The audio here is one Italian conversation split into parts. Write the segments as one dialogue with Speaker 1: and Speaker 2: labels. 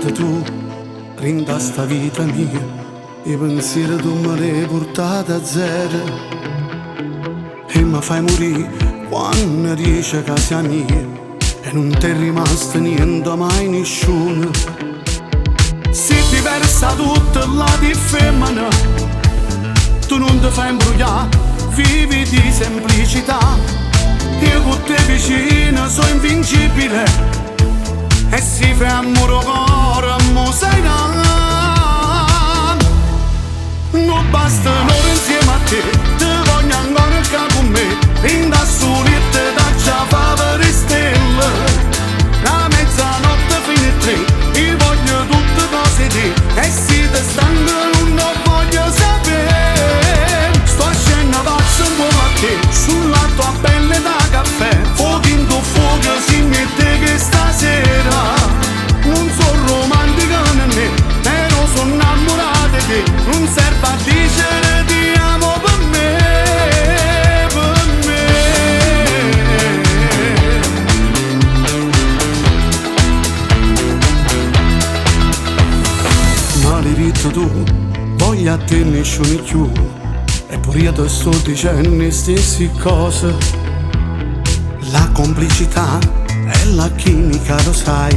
Speaker 1: portato tu, rinda sta vita mia, i pensieri tu me li portati a zero e mi fai morire quando dice che sia mia e non ti è rimasto niente mai nessuno. Si diversa tutta la di femmina, tu non ti fai imbrogliare, vivi di semplicità. Io con te vicino sono invincibile e si fa amore cuore, mo sei non basta un'ora insieme a te, ti voglio ancora che con me, in da soletta da già favore stelle. La mezzanotte fino a 3, io voglio tutte cose di e se ti stanco non lo voglio sapere. Sto scendo pazzo un po' a te, sulla tua pelle da caffè, fuoco in tuo fuoco si mette che stasera non sono romantica né, però sono innamorata di te, non serve a dicere ti amo per me, per me. Maledetto tu, voglio a te nessuno più, eppure io ti sto dicendo le stesse cose. La complicità e la chimica, lo sai,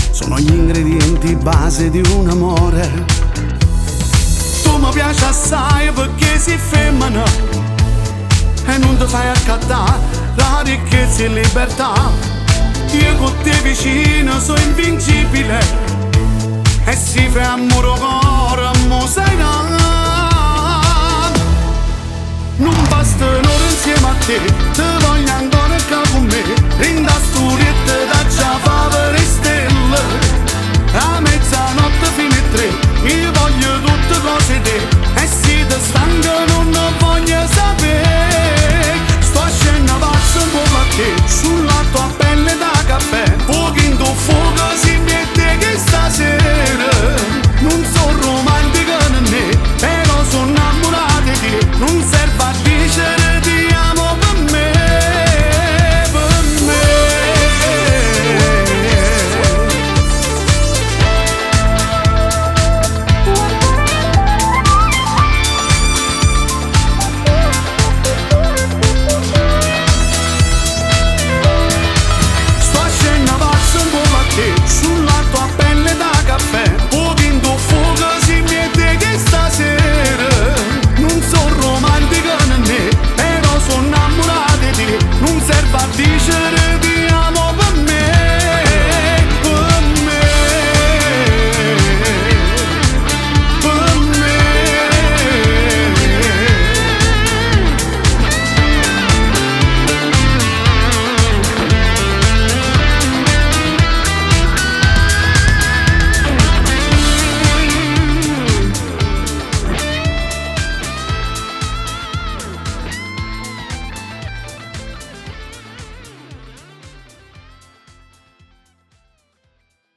Speaker 1: sono gli ingredienti base di un amore. Tu mi piaci assai perché sei femmina e non ti fai accattare la ricchezza e libertà. Io con te vicino sono invincibile e si fa amore cuore, mo sei non basta un'ora insieme a te,